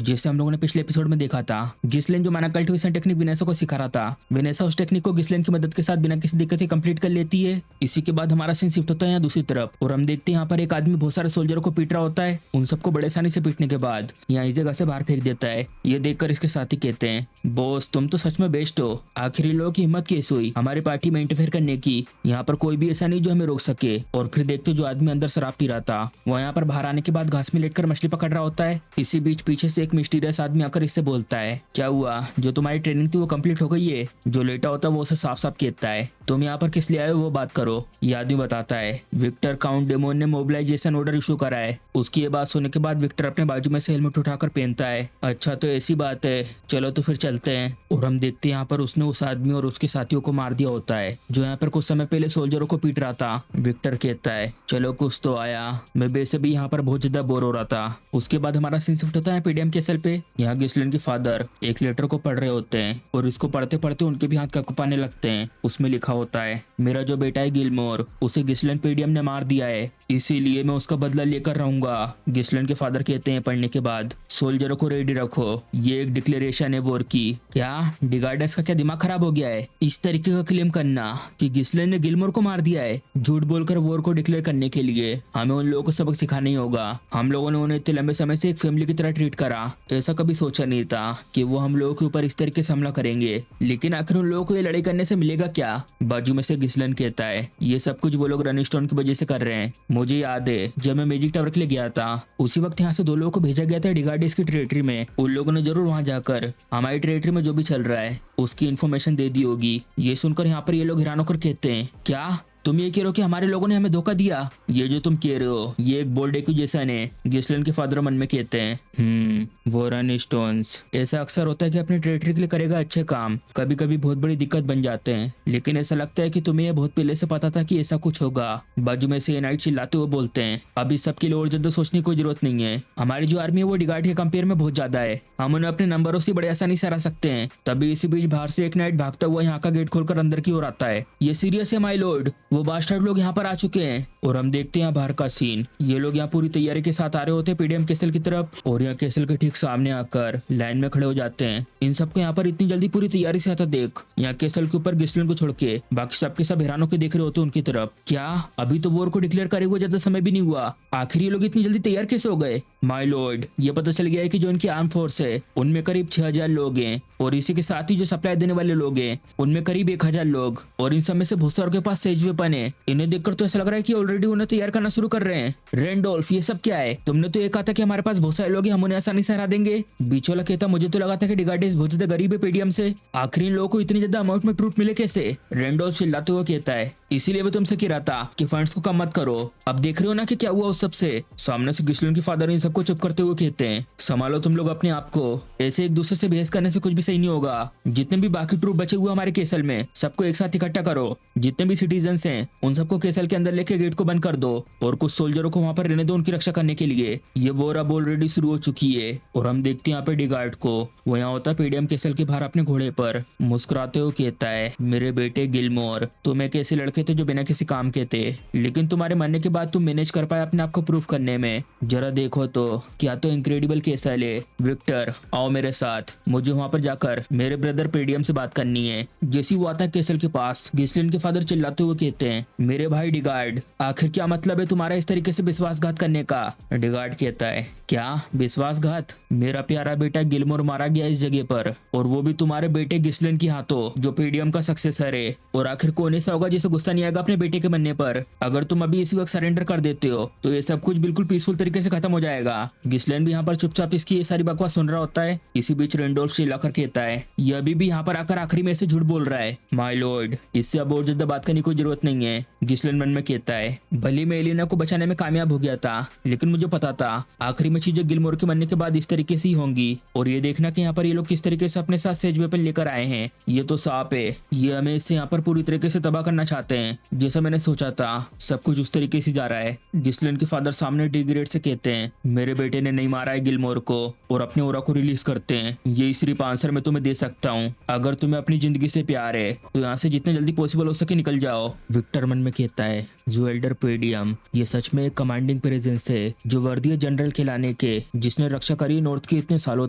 जैसे हम लोगों ने पिछले एपिसोड में देखा था, गिस्लेन जो माना कल्टिवेशन टेक्निक विनेसा को सिखा रहा था, विनेसा उस टेक्निक को गिस्लेन की मदद के साथ बिना किसी दिक्कत के कंप्लीट कर लेती है। इसी के बाद हमारा सीन शिफ्ट होता है यहाँ दूसरी तरफ और हम देखते हैं यहाँ पर एक आदमी बहुत सारे सोल्जरों को पीट रहा होता है। उन सबको बड़े आसानी से पीटने के बाद यहाँ इस जगह से बाहर फेंक देता है। ये देखकर इसके साथी कहते हैं, बॉस तुम तो सच में बेस्ट हो, आखिर लोगों की हिम्मत कैसे हुई हमारी पार्टी में इंटरफेयर करने की, यहाँ पर कोई भी ऐसा नहीं जो हमें रोक सके। और फिर देखते जो आदमी अंदर शराब पी रहा था वो यहाँ पर बाहर आने के बाद घास में लेटकर मछली पकड़ रहा होता है। इसी बीच पीछे से एक मिस्टीरियस आदमी आकर इससे बोलता है, क्या हुआ, जो तुम्हारी ट्रेनिंग थी वो कंप्लीट हो गई है। जो लेटा होता है वो उसे साफ साफ कहता है, तुम यहाँ पर किस लिए आए हो वो बात करो। ये आदमी बताता है, विक्टर काउंट डेमोन ने मोबिलाइजेशन ऑर्डर इशू करा है। उसकी ये बात सुनने के बाद विक्टर अपने बाजू में से हेलमेट उठाकर पहनता है। अच्छा तो ऐसी बात है, चलो तो फिर चलते हैं। और हम देखते हैं यहाँ पर उसने उस आदमी और उसके साथियों को मार दिया होता है जो यहाँ पर कुछ समय पहले सोल्जरों को पीट रहा था। विक्टर कहता है, चलो कुछ तो आया, मैं वैसे भी यहाँ पर बहुत ज्यादा बोर हो रहा था। उसके बाद हमारा सीन शिफ्ट होता है पीडीएम कैसल पे। यहाँ गिस्लेन के फादर एक लेटर को पढ़ रहे होते हैं और इसको पढ़ते पढ़ते उनके भी हाथ कँपने लगते हैं। उसमें लिखा होता है, मेरा जो बेटा है गिलमोर, उसे गिस्लेन पीडीएम ने मार दिया है, इसीलिए मैं उसका बदला लेकर रहूंगा। गिस्लेन के फादर कहते हैं पढ़ने के बाद, सोल्जरों को रेडी रखो, ये एक डिक्लेरेशन है वॉर की। क्या डिगार्डस का क्या दिमाग खराब हो गया है इस तरीके का क्लेम करना कि गिस्लेन ने गिलमोर को मार दिया है। झूठ बोलकर वॉर को डिक्लेयर करने के लिए हमें उन लोगों को सबक सिखाना ही होगा। हम लोगों ने उन्हें इतने लंबे समय से एक फैमिली की तरह ट्रीट करा, ऐसा कभी सोचा नहीं था कि वो हम लोगों के ऊपर इस तरीके से हमला करेंगे। लेकिन आखिर उन लोगों को ये लड़ाई करने से मिलेगा क्या। बाजू में से गिस्लेन कहता है, ये सब कुछ वो लोग रनस्टोन की वजह से कर रहे हैं। मुझे याद है जब मैं मैजिक टावर के लिए गया था उसी वक्त यहाँ से 2 लोगों को भेजा गया था डिगार्डिस की टेरिटरी में। उन लोगों ने जरूर वहां जाकर हमारी टेरिटरी में जो भी चल रहा है उसकी इन्फॉर्मेशन दे दी होगी। ये सुनकर यहाँ पर ये लोग हैरान होकर कहते हैं, क्या तुम ये कह रहे हो कि हमारे लोगों ने हमें धोखा दिया। ये जो तुम कह रहे हो ये एक बोल्ड एक्यूजेशन है, गिस्लेन के फादर मन में कहते हैं। वो रनस्टोन्स ऐसा अक्सर होता है कि अपनी टेरिटरी के लिए करेगा अच्छे काम, कभी कभी बहुत बड़ी दिक्कत बन जाते हैं। लेकिन ऐसा लगता है कि तुम्हें यह बहुत पहले से पता था कि ऐसा कुछ होगा। बाजू में से नाइट चिल्लाते हुए बोलते हैं, अब इस सब के लिए और ज्यादा सोचने की कोई जरूरत नहीं है। हमारी जो आर्मी है वो डिगार्ड के कंपेयर में बहुत ज्यादा है, हम उन्हें अपने नंबरों से बड़े आसानी से हरा सकते हैं। तभी इसी बीच बाहर से एक नाइट भागता हुआ यहाँ का गेट खोलकर अंदर की ओर आता है। ये सीरियस है माय लॉर्ड, वो बास्टर्ड लोग यहाँ पर आ चुके हैं। और हम देखते हैं बाहर का सीन, ये लोग यहाँ पूरी तैयारी के साथ आ रहे होते हैं पीडीएम कैसल की तरफ और यहाँ कैसल के ठीक सामने आकर लाइन में खड़े हो जाते हैं। इन सबको यहाँ पर इतनी जल्दी पूरी तैयारी से आता देख यहाँ कैसल के ऊपर गिस्लेन को छोड़ के बाकी सबके सब हैरान होकर देख रहे होते हैं उनकी तरफ। क्या अभी तो वॉर को डिक्लेयर करे हुए ज्यादा समय भी नहीं हुआ, आखिर ये लोग इतनी जल्दी तैयार कैसे हो गए। माय लॉर्ड ये पता चल गया है कि जो इनकी आर्म फोर्स है उनमें करीब 6000 लोग हैं और इसी के साथ ही जो सप्लाई देने वाले लोग हैं उनमें करीब 1000 लोग और इन सब में से बहुत सारों के पास सेज वेपन है। इन्हें देखकर तो ऐसा लग रहा है कि ऑलरेडी उन्हें तैयार करना शुरू कर रहे हैं। रेंडोल्फ ये सब क्या है, तुमने तो ये कहा था कि हमारे पास बहुत सारे लोग हैं, हम उन्हें आसानी से हरा देंगे। बीच वाला कहता, मुझे तो लगा था कि डिगार्डिस बहुत ज्यादा गरीब है पीडीएम से, आखिर इन लोगों को इतनी ज्यादा अमाउंट में ट्रूथ मिले कैसे। रेंडोल्फ चिल्लाते हुए कहता है, इसीलिए मैं तुमसे कह रहा था कि फंड्स को कम मत करो। अब देख रहे हो ना कि क्या हुआ उस सबसे। सामने से गिस्लेन के फादर इन सबको चुप करते हुए कहते हैं, संभालो तुम लोग अपने आप को, ऐसे एक दूसरे से बहस करने से कुछ भी सही नहीं होगा। जितने भी बाकी ट्रूप बचे हुए हमारे केसल में सबको एक साथ इकट्ठा करो, जितने भी सिटीजन्स हैं उन सबको केसल के अंदर लेके गेट को बंद कर दो और कुछ सोल्जरों को वहां पर रहने दो उनकी रक्षा करने के लिए। ये वॉर अब ऑलरेडी शुरू हो चुकी है। और हम देखते हैं यहाँ पे डिगार्ड को, वो यहाँ होता है पीडीएम केसल के बाहर अपने घोड़े पर मुस्कुराते हुए कहता है, मेरे बेटे गिलमोर, तुम एक ऐसे लड़के थे जो बिना किसी काम के थे, लेकिन तुम्हारे मरने के बाद तुम मैनेज कर पाए अपने आप को प्रूफ करने में। जरा देखो तो क्या तो इनक्रेडिबल केसल है। विक्टर आओ मेरे साथ, मुझे वहां पर जाकर मेरे ब्रदर पीडीएम से बात करनी है। जैसी वो आता है केसल के पास गिस्लेन के फादर चिल्लाते हुए कहते हैं, मेरे भाई डिगार्ड, आखिर क्या मतलब है तुम्हारा इस तरीके से विश्वासघात करने का। डिगार्ड कहता है, क्या विश्वासघात, मेरा प्यारा बेटा गिलमोर मारा गया इस जगह पर और वो भी तुम्हारे बेटे गिस्लेन की हाथों जो पीडीएम का सक्सेसर है। और आखिर कौन ऐसा होगा जिसे गुस्सा नहीं आएगा अपने बेटे के मरने पर। अगर तुम अभी इसी वक्त सरेंडर कर देते हो तो ये सब कुछ बिल्कुल पीसफुल तरीके से खत्म हो जाएगा। गिस्लेन भी यहाँ पर चुपचाप इसकी ये सारी बकवास सुन रहा होता है। इसी बीच रेंडोल्फ चिल्लाकर कहता है, ये अभी भी यहाँ पर आकर आखिरी में से झूठ बोल रहा है। माय लॉर्ड इससे अब और ज्यादा बात करने की कोई जरूरत नहीं है। गिस्लेन मन में कहता है, भले मैं एलिना को बचाने में कामयाब हो गया था लेकिन मुझे पता था आखिरी में चीजें गिलमोर के मरने के बाद इस तरीके से ही होंगी। और ये देखना कि यहाँ पर ये लोग किस तरीके से अपने साथ सेज वेपन लेकर आए हैं, ये तो सांप है, ये हमें इससे यहाँ पर पूरी तरीके से तबाह करना चाहते करते हैं। जैसा मैंने सोचा था सब कुछ उस तरीके से जा रहा है। गिस्लिन के फादर सामने डी ग्रेड से कहते हैं मेरे बेटे ने नहीं मारा है गिलमोर को, और अपने ओरा को रिलीज करते हैं। यही सिर्फ आंसर मैं तुम्हें दे सकता हूँ। अगर तुम्हें अपनी जिंदगी से प्यार है तो यहाँ से जितने जल्दी पॉसिबल हो सके निकल जाओ। विक्टर मन में कहता है जो एल्डर पेडियम, ये सच में एक कमांडिंग प्रेजेंस है जो वर्दी है जनरल कहलाने के, जिसने रक्षा करी नॉर्थ की इतने सालों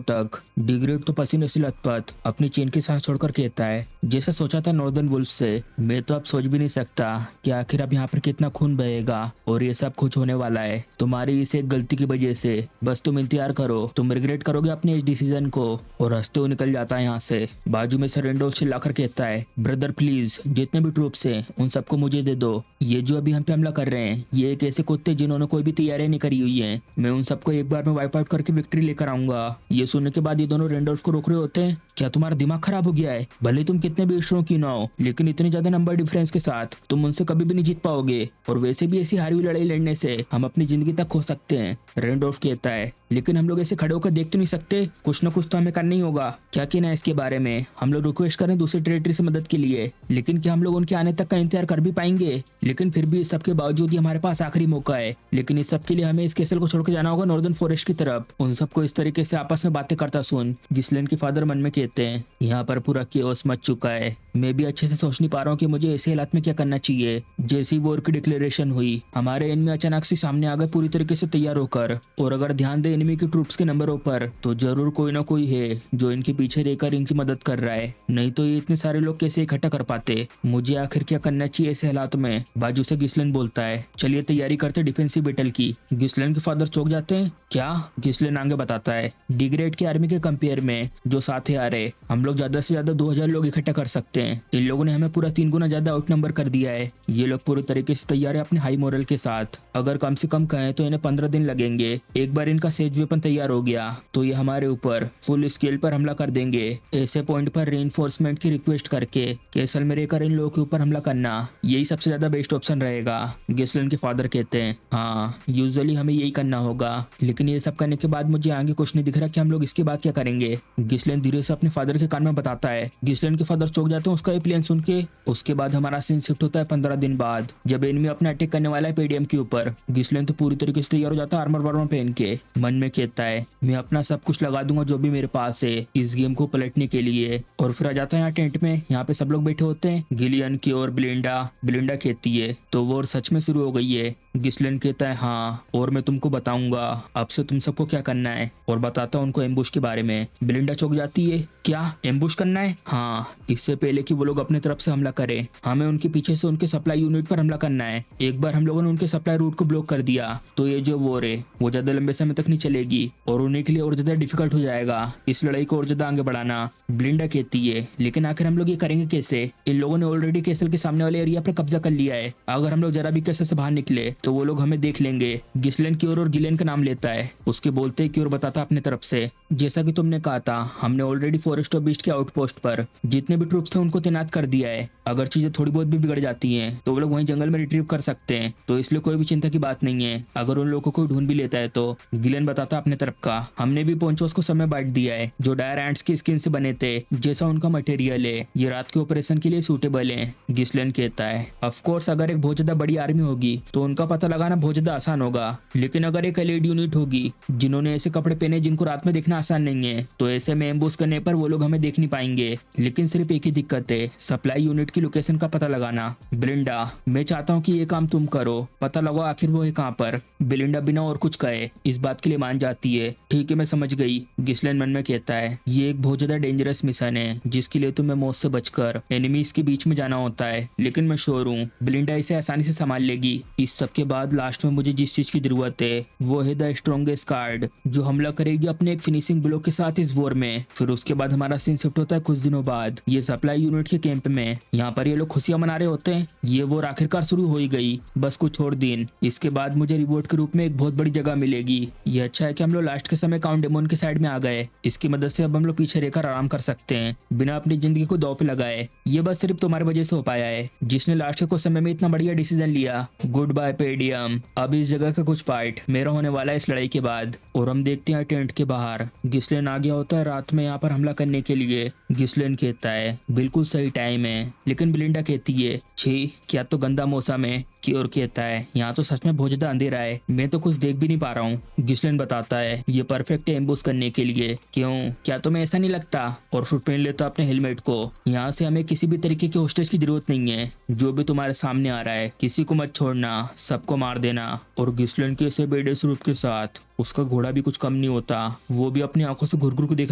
तक। डी ग्रेड तो पसीने से लथपथ अपनी चेन की सांस छोड़कर कहता है जैसा सोचा था नॉर्दर्न वुल्फ से, मैं तो अब सोच भी नहीं सकता कि आखिर अब यहाँ पर कितना खून बहेगा और ये सब कुछ होने वाला है तुम्हारी इस एक गलती की वजह से। बस तुम इंतजार करो, तुम रिग्रेट करोगे अपने इस डिसीजन को। और हंसते हुए निकल जाता है यहाँ से। बाजू में से रेंडोल्फ चिल्लाकर कहता है ब्रदर प्लीज जितने भी ट्रूप्स हैं उन सबको मुझे दे दो। ये जो अभी हम पे हमला कर रहे हैं ये एक ऐसे कुत्ते जिन्होंने कोई भी तैयारी नहीं करी हुई है। मैं उन सबको एक बार में वाइप आउट करके विक्ट्री लेकर आऊंगा। ये सुनने के बाद ये दोनों रेंडोल्फ को रोक रहे होते हैं। क्या तुम्हारा दिमाग खराब हो गया है? भले तुम कितने भी स्ट्रॉन्ग क्यों ना हो, लेकिन इतने ज्यादा नंबर डिफरेंस के साथ तुम उनसे कभी भी नहीं जीत पाओगे। और वैसे भी ऐसी हारी हुई लड़ाई लड़ने से हम अपनी जिंदगी तक खो सकते हैं। रेंडोल्फ कहता है लेकिन हम लोग ऐसे खड़े होकर देख तो नहीं सकते, कुछ ना कुछ तो हमें करना ही होगा। क्या कहना है इसके बारे में? हम लोग रिक्वेस्ट करें दूसरी टेरिटरी से मदद के लिए, लेकिन क्या हम लोग उनके आने तक का इंतजार कर भी पाएंगे? लेकिन फिर भी इस सब के बावजूद ही हमारे पास आखिरी मौका है। लेकिन इस सब के लिए हमें इस कैसल को छोड़कर जाना होगा नॉर्दर्न फॉरेस्ट की तरफ। उन सबको इस तरीके से आपस में बातें करता सुन गिस्लेन के फादर मन में कहते हैं यहाँ पर पूरा केओस मच चुका है। मैं भी अच्छे से सोच नहीं पा रहा हूँ कि मुझे ऐसे हालात में क्या करना चाहिए। जैसी वॉर की डिक्लेरेशन हुई हमारे एनिमी अचानक से सामने आ गए पूरी तरीके से तैयार होकर। और अगर ध्यान दे एनिमी की ट्रूप्स के नंबरों पर तो जरूर कोई ना कोई है जो इनके पीछे रहकर इनकी मदद कर रहा है, नहीं तो ये इतने सारे लोग कैसे इकट्ठा कर पाते। मुझे आखिर क्या करना चाहिए ऐसे हालात में? बाजू से गिस्लेन बोलता है चलिए तैयारी करते डिफेंसिव बैटल की। गिस्लेन के फादर चौंक जाते हैं। क्या? गिस्लेन आगे बताता है डी ग्रेड की आर्मी के कंपेयर में जो साथ आ रहे हम लोग ज्यादा से ज्यादा 2000 लोग इकट्ठा कर सकते हैं। इन लोगों ने हमें पूरा 3 गुना ज्यादा आउट नंबर कर दिया है। ये लोग पूरी तरीके से तैयार है अपने हाई मोरल के साथ। अगर कम से कम कहें तो इन्हें 15 दिन लगेंगे। एक बार इनका सेज वेपन तैयार हो गया तो ये हमारे ऊपर फुल स्केल पर हमला कर देंगे। ऐसे पॉइंट पर रीइंफोर्समेंट की रिक्वेस्ट करके कैसल में रहकर इन लोगों के ऊपर हमला करना यही सबसे ज्यादा बेस्ट ऑप्शन रहेगा। गिस्लेन के फादर कहते हैं हाँ यूजुअली हमें यही करना होगा, लेकिन ये सब करने के बाद मुझे आगे कुछ नहीं दिख रहा कि हम लोग इसके बाद क्या करेंगे। गिस्लेन धीरे से अपने फादर के कान में बताता है। गिस्लेन के फादर चौंक जाते हैं उसका ये प्लान सुन के। उसके बाद हमारा सीन शिफ्ट होता है 15 दिन बाद, जब एनिमी अपना अटैक करने वाला है पेडियम के ऊपर। गिस्लेन तो पूरी तरीके से तैयार हो जाता है आर्मर वार्मर पहन के। मन में कहता है मैं अपना सब कुछ लगा दूंगा जो भी मेरे पास है इस गेम को पलटने के लिए। और फिर आ जाता है यहाँ टेंट में। यहाँ पे सब लोग बैठे होते हैं। गिलियन की और बिलिंडा कहती है तो वॉर सच में शुरू हो गई है। गिस्लेन कहता है हाँ, और मैं तुमको बताऊंगा अब से तुम सबको क्या करना है, और बताता हूँ उनको एम्बुश के बारे में। बिलिंडा चौंक जाती है। क्या एम्बुश करना है? हाँ, इससे पहले कि वो लोग अपने तरफ से हमला करें हमें उनके पीछे से उनके सप्लाई यूनिट पर हमला करना है। एक बार हम लोगों ने उनके सप्लाई रूट को ब्लॉक कर दिया तो ये जो वॉर है वो ज्यादा लंबे समय तक नहीं चलेगी और उन्हीं के लिए और ज्यादा डिफिकल्ट हो जाएगा इस लड़ाई को और ज्यादा आगे बढ़ाना। बिलिंडा कहती है लेकिन आखिर हम लोग ये करेंगे कैसे? इन लोगों ने ऑलरेडी कैसल के सामने वाले एरिया पर कब्जा कर लिया है। अगर हम लोग जरा भी कैसल से बाहर निकले तो वो लोग हमें देख लेंगे। गिस्लेन क्योर और गिलेन का नाम लेता है। उसके बोलते ही क्योर बताता अपने तरफ से जैसा कि तुमने कहा था हमने ऑलरेडी फॉरेस्ट ऑफ बीस्ट के आउटपोस्ट पर जितने भी ट्रूप्स थे उनको तैनात कर दिया है। अगर चीजें थोड़ी बहुत भी बिगड़ जाती हैं तो वो लोग वहीं जंगल में रिट्रीव कर सकते हैं, तो इसलिए कोई भी चिंता की बात नहीं है अगर उन लोगों को कोई ढूंढ भी लेता है तो। गिलेन बताता अपने तरफ का हमने भी पोंचोस को समय बांट दिया है जो डायर एंट्स की स्किन से बने थे, जैसा उनका मटेरियल है ये रात के ऑपरेशन के लिए सूटेबल है। गिस्लेन कहता है ऑफ कोर्स अगर एक बहुत ज्यादा बड़ी आर्मी होगी तो उनका पता लगाना बहुत ज्यादा आसान होगा, लेकिन अगर एक एलिड यूनिट होगी जिन्होंने ऐसे कपड़े पहने जिनको रात में देखना आसान नहीं है तो ऐसे में एम्बुश करने पर वो लोग हमें देख नहीं पाएंगे। लेकिन सिर्फ एक ही दिक्कत है, सप्लाई यूनिट की लोकेशन का पता लगाना। बिलिंडा मैं चाहता हूँ कि ये काम तुम करो, पता लगाओ आखिर वो है कहाँ पर। बिलिंडा बिना और कुछ कहे इस बात के लिए मान जाती है। ठीक है मैं समझ गई। गिस्लेन मन में कहता है ये एक बहुत ज्यादा डेंजरस मिशन है जिसके लिए तुम्हें मौत से बचकर एनिमीज के बीच में जाना होता है, लेकिन मैं श्योर हूँ बिलिंडा इसे आसानी से संभाल लेगी। इस सब के बाद लास्ट में मुझे जिस चीज की जरूरत है वो है द स्ट्रॉन्गेस्ट कार्ड जो हमला करेगी अपने एक फिनिशिंग ब्लो के साथ इस वॉर में। फिर उसके बाद हमारा सीन शिफ्ट होता है कुछ दिनों बाद ये सप्लाई यूनिट के कैंप में। यहाँ पर ये लोग खुशियां मना रहे होते हैं। ये वॉर आखिरकार शुरू हो ही गई, बस कुछ और दिन। इसके बाद मुझे रिवॉर्ड के रूप में एक बहुत बड़ी जगह मिलेगी। ये अच्छा है कि हम लोग लास्ट के समय काउंट डेमोन के साइड में आ गए। इसकी मदद से अब हम लोग पीछे रहकर आराम कर सकते हैं बिना अपनी जिंदगी को दांव पे लगाए। ये बस सिर्फ तुम्हारी वजह से हो पाया है जिसने लास्ट के कुछ समय में इतना बढ़िया डिसीजन लिया। गुड बाय पेडियम, अब इस जगह का कुछ पार्ट मेरा होने वाला है इस लड़ाई के बाद। और हम देखते हैं टेंट के बाहर गिस्लेन आ गया होता है रात में यहाँ पर हमला करने के लिए। गिस्लेन कहता है बिल्कुल सही टाइम है, लेकिन बिलिंडा कहती है छी क्या तो गंदा मौसम है। क्योर कहता है यहाँ तो सच में बहुत ज्यादा अंधेरा है, मैं तो कुछ देख भी नहीं पा रहा हूँ। गिस्लेन बताता है ये परफेक्ट है एम्बुश करने के लिए, क्यों क्या तुम्हें ऐसा नहीं लगता? और फिर पहन लेता अपने हेलमेट को। यहाँ से हमें किसी भी तरीके के होस्टेज की जरूरत नहीं है, जो भी तुम्हारे सामने आ रहा है किसी को मत छोड़ना, सबको मार देना। और गिस्लेन के ऐसे बेडेस रूप के साथ उसका घोड़ा भी कुछ कम नहीं होता, वो भी अपनी आंखों से घुर घुर को देख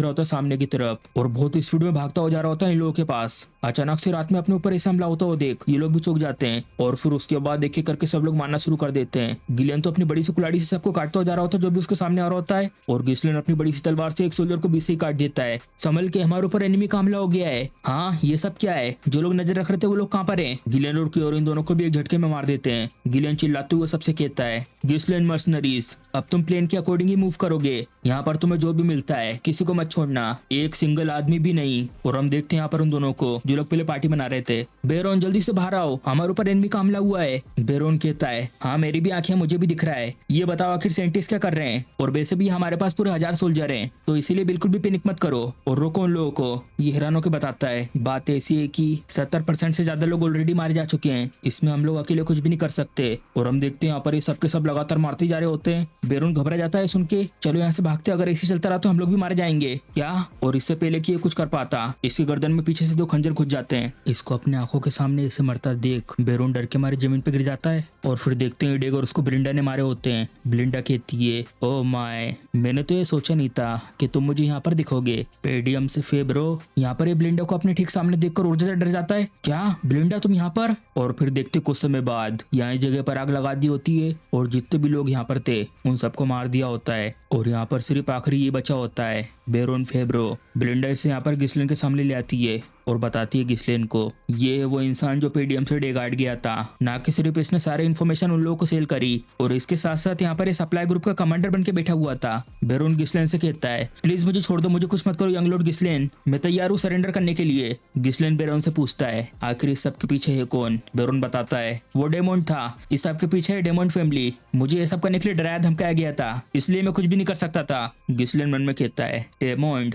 रहा होता है सामने की तरफ और बहुत स्पीड में भागता हो जा रहा होता है इन लोगों के पास। अचानक से रात में अपने ऊपर ऐसा हमला होता हो देख ये लोग भी चौंक जाते हैं और फिर उसके बाद एक एक करके सब लोग मारना शुरू कर देते हैं। गिलेन तो अपनी बड़ी सी कुल्हाड़ी से सबको काटता हो जा रहा होता है जो भी उसके सामने आ रहा होता है, और गिस्लेन अपनी बड़ी सी तलवार से एक सोल्जर को बीच से ही काट देता है। संभल के, हमारे ऊपर एनिमी का हमला हो गया है। हाँ ये सब क्या है? जो लोग नजर रख रहे थे वो लोग कहाँ पर हैं? गिलेन और क्योर इन दोनों को भी एक झटके में मार देते हैं। गिलेन चिल्लाते हुए सबसे कहता है गिस्लेन मर्सनरीज, अब तुम प्लेन के अकॉर्डिंग ही मूव करोगे, यहाँ पर तुम्हें जो भी मिलता है किसी को मत छोड़ना, एक सिंगल आदमी भी नहीं। और हम देखते हैं यहाँ पर उन दोनों को जो लोग पहले पार्टी बना रहे थे। बेरोन जल्दी से बाहर आओ, हमारे ऊपर एनिमी का हमला हुआ है। बेरोन कहता है हाँ मेरी भी आंखें, मुझे भी दिख रहा है। ये बताओ आखिर साइंटिस्ट क्या कर रहे हैं? और वैसे भी हमारे पास पूरे 1000 सोल्जर हैं, तो इसीलिए बिल्कुल भी पैनिक मत करो और रोको उन लोगों को। ये हैरान होकर बताता है बात ऐसी है कि 70% से ज्यादा लोग ऑलरेडी मारे जा चुके हैं, इसमें हम लोग अकेले कुछ भी नहीं कर सकते। और हम देखते हैं यहाँ पर ये सबके सब लगातार मारते जा रहे होते हैं। बेरोन घबरा जाता है सुन के, चलो यहाँ से भागते, अगर ऐसे चलता रहा तो हम लोग भी मारे जाएंगे क्या? और इससे पहले कि ये कुछ कर पाता इसकी गर्दन में पीछे से 2 खंजर घुस जाते हैं। इसको अपने आंखों के सामने इसे मरता देख बेरोन डर के मारे जमीन पे गिर जाता है। और फिर देखते हैं डेग और उसको ब्लिंडा ने मारे होते हैं। ब्लिंडा कहती है ओ माय, मैंने तो ये सोचा नहीं था कि तुम मुझे यहाँ पर दिखोगे। पेडियम से फेब्रो यहाँ पर ये ब्लिंडा को अपने ठीक सामने देखकर और ज्यादा डर जाता है, क्या ब्लिंडा तुम यहाँ पर? और फिर देखते कुछ समय बाद यहाँ जगह पर आग लगा दी होती है और जितने भी लोग यहाँ पर थे उन सबको मार दिया होता है। और यहाँ पर सिर्फ आखिरी ये बचा होता है बेरोन फेब्रो। ब्लिंडा इसे यहाँ पर गिस्लेन के सामने ले आती है और बताती है गिस्लेन को ये है वो इंसान जो पेडियम से डेगार्ड गया था। ना कि सिर्फ इसने सारे इन्फॉर्मेशन उन लोगों को सेल करी, और इसके साथ साथ यहाँ पर सप्लाई ग्रुप का कमांडर बन के बैठा हुआ था। बेरोन गिस्लेन से कहता है प्लीज मुझे छोड़ दो, मुझे कुछ मत करो यंग लॉर्ड गिस्लेन, मैं तैयार हूँ सरेंडर करने के लिए। गिस्लेन बेरोन से पूछता है आखिर इस सब के पीछे है कौन? बेरोन बताता है वो डेमोंड था, इस सब के पीछे है डेमोंड फैमिली, मुझे ये सब करने के लिए डराया धमकाया गया था, इसलिए मैं कुछ भी नहीं कर सकता था। गिस्लेन मन में कहता है डेमोंड,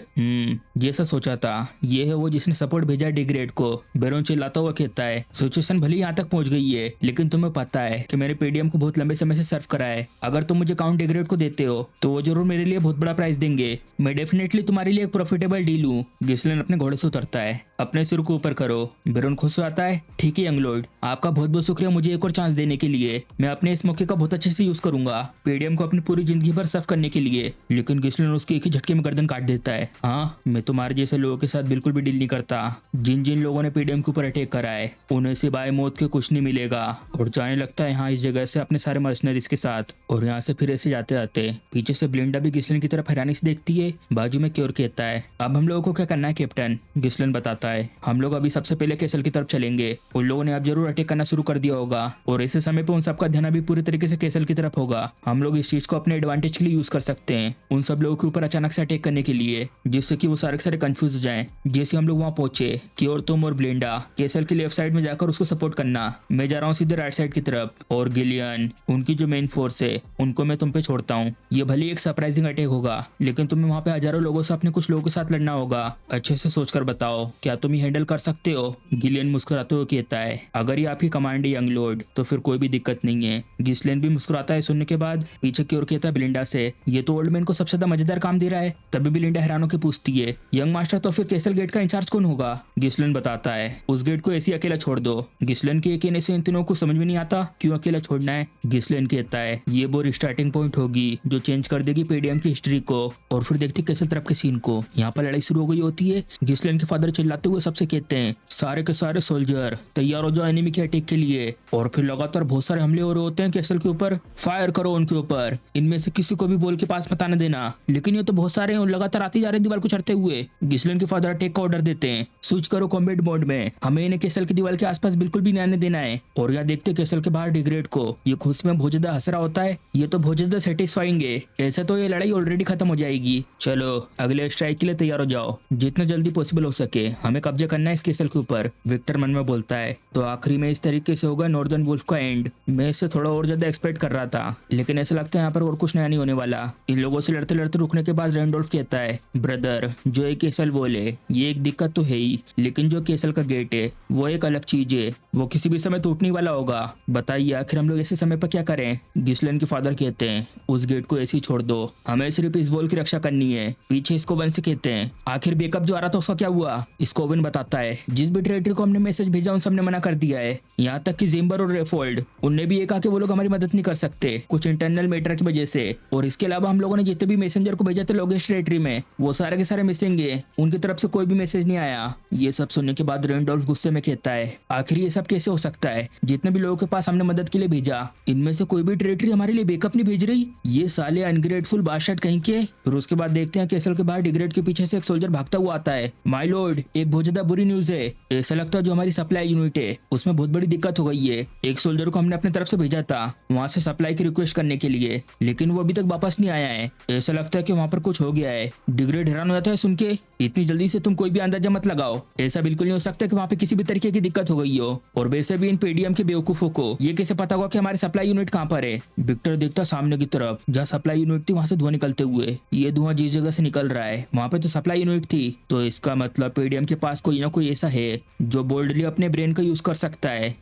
जैसा सोचा था, ये है वो जिसने सपोर्ट भेजा डिग्रेड को। बेरोन चिल्लाता हुआ कहता है सिचुएशन भले यहाँ तक पहुंच गई है, लेकिन तुम्हें पता है कि मैंने पेडियम को बहुत लंबे समय से सर्व करा है, अगर तुम मुझे काउंट डिग्रेड को देते हो तो वो जरूर मेरे लिए बहुत बड़ा प्राइस देंगे, मैं डेफिनेटली तुम्हारे लिए एक प्रॉफिटेबल डील हूँ। गिस्लेन अपने घोड़े से उतरता है, अपने सिर को ऊपर करो। बेरोन खुश हो आता है ठीक है यंग लॉर्ड, आपका बहुत बहुत शुक्रिया मुझे एक और चांस देने के लिए, मैं अपने इस मौके का बहुत अच्छे से यूज करूंगा पेडियम को अपनी पूरी जिंदगी भर सर्व करने के लिए। लेकिन गिस्लेन उसके एक ही झटके में गर्दन काट देता है। हाँ मैं तुम्हारे जैसे लोगों के साथ बिल्कुल भी डील नहीं करता, जिन जिन लोगों ने पेडियम के ऊपर अटैक करा है उन्हें सिवाय मौत के कुछ नहीं मिलेगा। और जाने लगता है यहाँ इस जगह से अपने सारे मर्सनरीज के साथ, और यहाँ से फिर ऐसे जाते जाते पीछे से ब्लिंडा भी गिस्लेन की तरफ हैरानी से देखती है। बाजू में क्योर कहता है अब हम लोगों को क्या करना है कैप्टन? गिस्लेन बताता है हम लोग अभी सबसे पहले कैसल की तरफ चलेंगे, उन लोगों ने अब जरूर अटैक करना शुरू कर दिया होगा और ऐसे समय पे उन सबका ध्यान अभी पूरी तरीके से कैसल की तरफ होगा। हम लोग इस चीज को अपने एडवांटेज के लिए यूज कर सकते हैं उन सब लोगों के ऊपर अचानक से अटैक करने के लिए, जिससे कि वो सारे के सारे कंफ्यूज हो जाएं। जैसे हम लोग वहाँ पहुंचे क्योर तुम और ब्लिंडा कैसल की लेफ्ट साइड में जाकर उसको सपोर्ट करना, मैं जा रहा हूँ सीधे राइट साइड की तरफ, और गिलियन उनकी जो मेन फोर्स है उनको मैं तुम पे छोड़ता हूँ। ये भले एक सरप्राइजिंग अटैक होगा, लेकिन तुम्हें वहाँ पे हजारों लोगों से अपने कुछ लोगों के साथ लड़ना होगा, अच्छे से सोचकर बताओ क्या तुम ये हैंडल कर सकते हो? गिलियन मुस्कुराते हुए कहता है अगर ये आप ही कमांड है यंग लॉर्ड तो फिर कोई भी दिक्कत नहीं है। गिस्लेन भी मुस्कुराता है सुनने के बाद। पीछे की ओर कहता है ब्लिंडा से ये तो ओल्ड मैन को सबसे ज्यादा मजेदार काम दे रहा है। तभी ब्लिंडा हैरान होकर पूछती है यंग मास्टर तो फिर कैसल गेट का इंचार्ज कौन होगा? गिस्लेन बताता है उस गेट को ऐसे अकेला छोड़ दो। गिस्लेन के कहने से इन तीनों को समझ में नहीं आता क्यों अकेला छोड़ना है। गिस्लेन कहता है ये वो स्टार्टिंग पॉइंट होगी जो चेंज कर देगी पेडियम की हिस्ट्री को। और फिर देखते कैसल तरफ के सीन को, यहाँ पर लड़ाई शुरू हो गई होती है। गिस्लेन के फादर चिल्लाते हुए सबसे कहते हैं सारे के सारे सोल्जर तैयार हो जाओ एनिमी के अटैक के लिए। और फिर लगातार बहुत सारे हमले हो रहे होते हैं कैसल के ऊपर, फायर करो उनके ऊपर, इनमें से किसी को भी वॉल के पास मत आने देना। लेकिन ये तो बहुत सारे हैं और लगातार आते जा रहे हैं दीवार को चढ़ते हुए। गिस्लेन के फादर अटैक का ऑर्डर देते हैं स्विच करो कॉम्बैट मोड में, हमें इन्हें कैसल की दीवार के आसपास बिल्कुल भी नहीं आने देना है। और यहाँ देखते कैसल के बाहर डिग्रेड को, ये खुद में बहुत ज्यादा हंस रहा होता है, ये तो बहुत ज्यादा सेटिस्फाइंग है, ऐसे तो ये लड़ाई ऑलरेडी खत्म हो जाएगी, चलो अगले स्ट्राइक के लिए तैयार हो जाओ, जितना जल्दी पॉसिबल हो सके हमें हमें कब्जा करना है इस केसल के ऊपर, विक्टर मन में बोलता है। तो आखिरी में इस तरीके से होगा नॉर्दर्न वुल्फ का एंड। मैं इससे थोड़ा और ज्यादा एक्सपेक्ट कर रहा था, लेकिन ऐसा लगता है यहाँ पर और कुछ नया नहीं होने वाला। इन लोगों से लड़ते लड़ते रुकने के बाद रैंडोल्फ कहता है, ब्रदर जो एक केसल वॉल है ये एक दिक्कत तो है ही, लेकिन जो केसल का गेट है वो एक अलग चीज है, वो किसी भी समय टूटने वाला होगा। बताइए आखिर हम लोग ऐसे समय पर क्या करें? गिस्लेन के फादर कहते हैं, उस गेट को ऐसे ही छोड़ दो, हमें सिर्फ इस वॉल की रक्षा करनी है। पीछे स्कोवन से कहते हैं, आखिर बैकअप जो आ रहा था उसका क्या हुआ? स्कोवन बताता है, जिस भी टेरेटरी को हमने मैसेज भेजा उन सबने मना कर दिया है, यहाँ तक कि जिम्बर और रेफोल्ड, उनने भी ये कहा कि वो लोग हमारी मदद नहीं कर सकते कुछ इंटरनल मैटर की वजह से। और इसके अलावा हम लोगों ने जितने भी मैसेंजर को भेजा था लोगेश टेरेटरी में, वो सारे के सारे मिसिंग है, उनकी तरफ से कोई भी मैसेज नहीं आया। ये सब सुनने के बाद रैंडोल्फ गुस्से में कहता है, आखिर ये सब कैसे हो सकता है? जितने भी लोगों के पास हमने मदद के लिए भेजा, इनमें से कोई भी टेरेटरी हमारे लिए बैकअप नहीं भेज रही। ये साले अनग्रेटफुल बादशाह कहीं के। फिर उसके बाद देखते हैं केसल के बाहर डिग्रेड के पीछे से एक सोल्जर भागता हुआ आता है। माय लॉर्ड, एक बहुत ज्यादा बुरी न्यूज है। ऐसा लगता है जो हमारी सप्लाई यूनिट है उसमें बहुत बड़ी दिक्कत हो गई है। एक सोल्जर को हमने अपनी तरफ से भेजा था वहां से सप्लाई की रिक्वेस्ट करने के लिए, लेकिन वो अभी तक वापस नहीं आया है। ऐसा लगता है कि वहां पर कुछ हो गया है। डिग्रेड हैरान हो जाता है सुन के, इतनी जल्दी से तुम कोई भी अंदाजा मत लगाओ, ऐसा बिल्कुल नहीं हो सकता कि वहाँ पे किसी भी तरीके की दिक्कत हो गई हो। और वैसे भी इन पेडीएम के बेवकूफों को ये कैसे पता होगा कि हमारी सप्लाई यूनिट कहाँ पर है? विक्टर देखता सामने की तरफ जहाँ सप्लाई यूनिट थी, वहां से धुआं निकलते हुए। ये धुआं जिस जगह से निकल रहा है वहाँ पे तो सप्लाई यूनिट थी, तो इसका मतलब पेडीएम के पास कोई ना कोई ऐसा है जो बोल्डली अपने ब्रेन का यूज कर सकता है।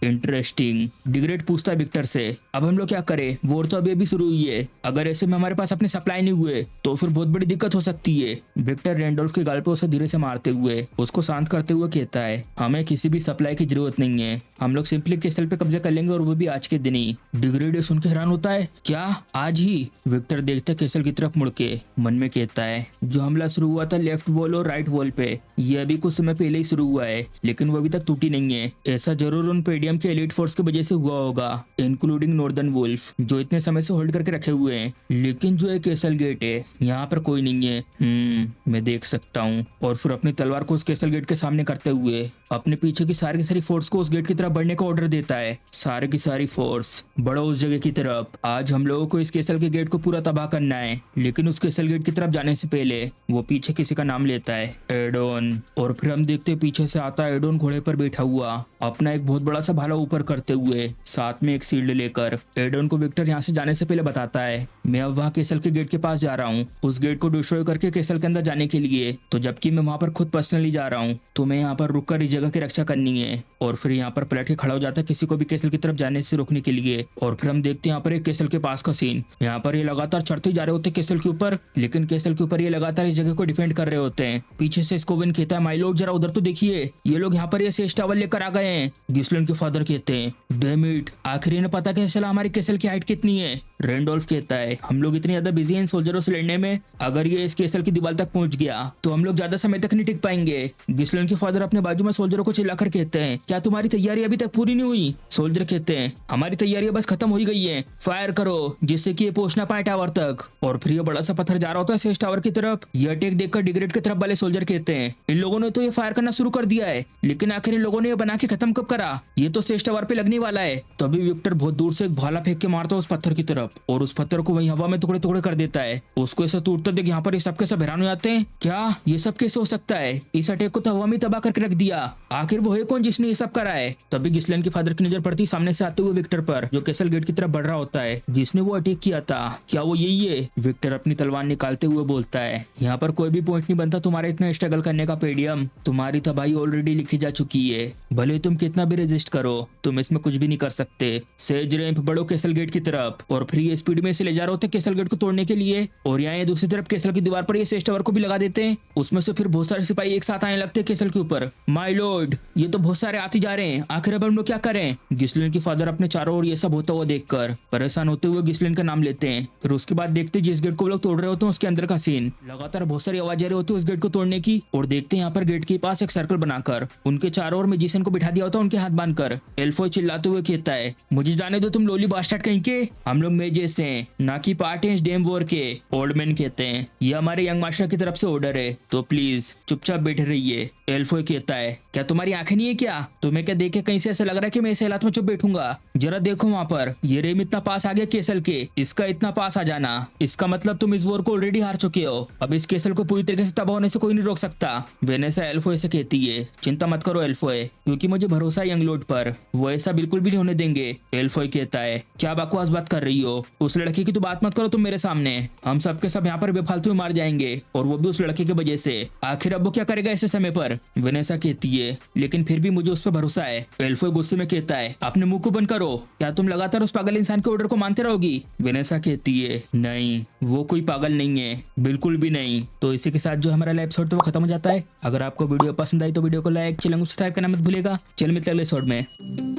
इंटरेस्टिंग। डिग्रेड पूछता है विक्टर से, अब हम लोग क्या करें? वॉर तो अभी शुरू हुई है, अगर ऐसे में हमारे पास अपने सप्लाई नहीं हुए तो फिर बहुत बड़ी दिक्कत हो सकती है। विक्टर रैंडोल्फ के गाल पे उसे धीरे से मारते हुए उसको शांत करते हुए कहता है, हमें किसी भी सप्लाई की जरूरत नहीं है, हम लोग सिंपली केसल पे कब्जा कर लेंगे और वो भी आज के दिन ही। डिग्रेड सुन के हैरान होता है, क्या आज ही? विक्टर देखता है केसल की तरफ मुड़ के, मन में कहता है, जो हमला शुरू हुआ था लेफ्ट वॉल और राइट वॉल पे, ये अभी कुछ समय पहले ही शुरू हुआ है, लेकिन वो अभी तक टूटी नहीं है। ऐसा जरूर उन पेडीएम के एलिट फोर्स की वजह से हुआ होगा, इंक्लूडिंग नॉर्दर्न वुल्फ जो इतने समय से होल्ड करके रखे हुए हैं। लेकिन जो एक केसल गेट है यहाँ पर कोई नहीं है। मैं देख सकता हूँ। और फिर अपनी तलवार को उस केसल गेट के सामने करते हुए अपने पीछे की सारी फोर्स को उस गेट की तरफ बढ़ने का ऑर्डर देता है। सारे की सारी फोर्स बढ़ो उस जगह की तरफ, आज हम लोगों को इस केसल के गेट को पूरा तबाह करना है। लेकिन उस केसल गेट की तरफ जाने से पहले वो पीछे किसी का नाम लेता है, एडोन। और फिर हम देखते पीछे से आता है एडोन घोड़े पर बैठा हुआ, अपना एक बहुत बड़ा सा भाला ऊपर करते हुए, साथ में एक शील्ड लेकर। एडोन को विक्टर यहाँ से जाने से पहले बताता है, मैं अब वहाँ केसल के गेट के पास जा रहा हूँ उस गेट को डिस्ट्रॉय करके केसल के अंदर जाने के लिए। तो जबकि मैं वहाँ पर खुद पर्सनली जा रहा हूँ, तो मैं यहाँ पर रुककर इस जगह की रक्षा करनी है। और फिर यहाँ पर पलट के खड़ा हो जाता है किसी को भी केसल की तरफ जाने से रोकने के लिए। और फिर हम देखते हैं यहाँ पर एक केसल के पास का सीन। यहाँ पर ये लगातार चढ़ते जा रहे होते केसल के ऊपर, लेकिन केसल के ऊपर ये लगातार इस जगह को डिफेंड कर रहे होते हैं। पीछे से स्कोवन कहता है, माय लॉर्ड जरा उधर तो देखिए, ये लोग यहाँ पर ये सेज टावर लेकर आ गए हैं। गिस्लेन के फादर कहते हैं, डैम इट, आखिर इन्हें पता कैसे चला हमारी केसल की हाइट कितनी है? रैंडोल्फ कहता है, हम लोग इतने ज्यादा बिजी हैं इन सोल्जरों से लड़ने में, अगर ये इस केसल की दीवार तक पहुंच गया तो हम लोग ज्यादा समय तक नहीं टिक पाएंगे। गिस्लेन के फादर अपने बाजू में सोल्जरों को चिल्लाकर कहते हैं, क्या तुम्हारी तैयारी अभी तक पूरी नहीं हुई? सोल्जर कहते हैं, हमारी तैयारी बस खत्म हो ही गई है, फायर करो जिससे कि ये पहुंच ना पाए टावर तक। और फिर ये बड़ा सा पत्थर जा रहा होता है सेज टावर की तरफ। ये अटैक देखकर डिग्रेड की तरफ वाले सोल्जर कहते हैं, इन लोगों ने तो ये फायर करना शुरू कर दिया है, लेकिन आखिर इन लोगों ने ये बना के खत्म कब करा? ये तो सेज टावर पे लगने वाला है। तभी विक्टर बहुत दूर से एक भाला फेंक के मारता है उस पत्थर की तरफ, और उस पत्थर को वही हवा में टुकड़े टुकड़े कर देता है। उसको ऐसा टूटता देख यहाँ पर ये सब के सब हैरान हो जाते हैं, क्या ये सब कैसे हो सकता है? इस अटैक को तो हवा में तबाह करके रख दिया, आखिर वो है कौन जिसने ये सब करा है? तभी गिस्लेन के फादर की नजर पड़ती सामने से आते हुए विक्टर पर, जो केसल गेट की तरफ बढ़ रहा होता है, जिसने वो अटैक किया था। क्या वो यही है? विक्टर अपनी तलवार निकालते हुए बोलता है, यहाँ पर कोई भी पॉइंट नहीं बनता तुम्हारे इतना स्ट्रगल करने का पेडियम, तुम्हारी तबाही ऑलरेडी लिखी जा चुकी है, भले तुम कितना भी रेजिस्ट करो तुम इसमें कुछ भी नहीं कर सकते। सेज रैंप बढ़ो केसल गेट की तरफ। और फिर ये स्पीड में से ले जा रहे होते केसल गेट को तोड़ने के लिए, और यहाँ दूसरी तरफ केसल की दीवार पर ये सेज टावर को भी लगा देते हैं। उसमें से फिर बहुत सारे सिपाही एक साथ आने लगते हैं केसल के ऊपर। माय लॉर्ड, ये तो बहुत सारे आते जा रहे हैं, आखिर अब हम लोग क्या करें? गिस्लेन के फादर अपने चारों ओर ये सब होता हुआ देखकर परेशान होते हुए गिस्लेन का नाम लेते हैं। फिर उसके बाद देखते जिस गेट को वो लोग तोड़ रहे होते हैं उसके अंदर का सीन। लगातार बहुत सारी आवाज आ रही होती है उस गेट को तोड़ने की, और देखते हैं यहाँ पर गेट के पास एक सर्कल बनाकर उनके चारों ओर मैजिशियन को बिठा दिया होता है उनके हाथ बांधकर। एल्फोय चिल्लाते हुए कहता है, मुझे जाने दो तुम लोली बास्टर्ड कहीं के, हम लोग मेजेस हैं ना कि पार्ट हैं इस डेम वॉर के। ओल्ड मैन कहते हैं, ये हमारे यंग मास्टर की तरफ से ऑर्डर है, तो प्लीज चुपचाप बैठे रहिए। एल्फोय कहता है, क्या तुम्हारी आंखें नहीं है क्या? तुम्हें क्या देख के कहीं से ऐसा लग रहा है कि मैं इस हालात में चुप बैठूंगा? जरा देखो वहाँ पर, ये रेम इतना पास आ गया केसल के, इसका इतना पास आ जाना, इसका मतलब तुम इस वॉर को ऑलरेडी हार चुके हो। अब इस केसल को पूरी तरीके से तबाह होने से कोई नहीं रोक सकता। वेनेसा एल्फोए से कहती है, चिंता मत करो एल्फोए, क्योंकि मुझे भरोसा है यंगलॉर्ड पर, वो ऐसा बिल्कुल भी नहीं होने देंगे। एल्फोए कहता है, क्या बकवास बात कर रही हो? उस लड़की की तो बात मत करो तुम मेरे सामने, हम सब के सब यहाँ पर बेफालतू में मार जाएंगे, और वो भी उस लड़के की वजह से। आखिर अब वो क्या करेगा ऐसे समय पर? वेनेसा कहती है, लेकिन फिर भी मुझे उस पर भरोसा है। एल्फोए गुस्से में कहता है, अपने मुंह को बंद करो, क्या तुम लगातार उस पागल इंसान के ऑर्डर को मानते रहोगी? वेनेसा कहती है, नहीं, वो कोई पागल नहीं है, बिल्कुल भी नहीं। तो इसी के साथ जो हमारा एपिसोड तो वो खत्म हो जाता है। अगर आपको वीडियो पसंद आई तो वीडियो को लाइक, चैनल को सब्सक्राइब करना मत भूलिएगा। चल मिलते हैं अगले एपिसोड में।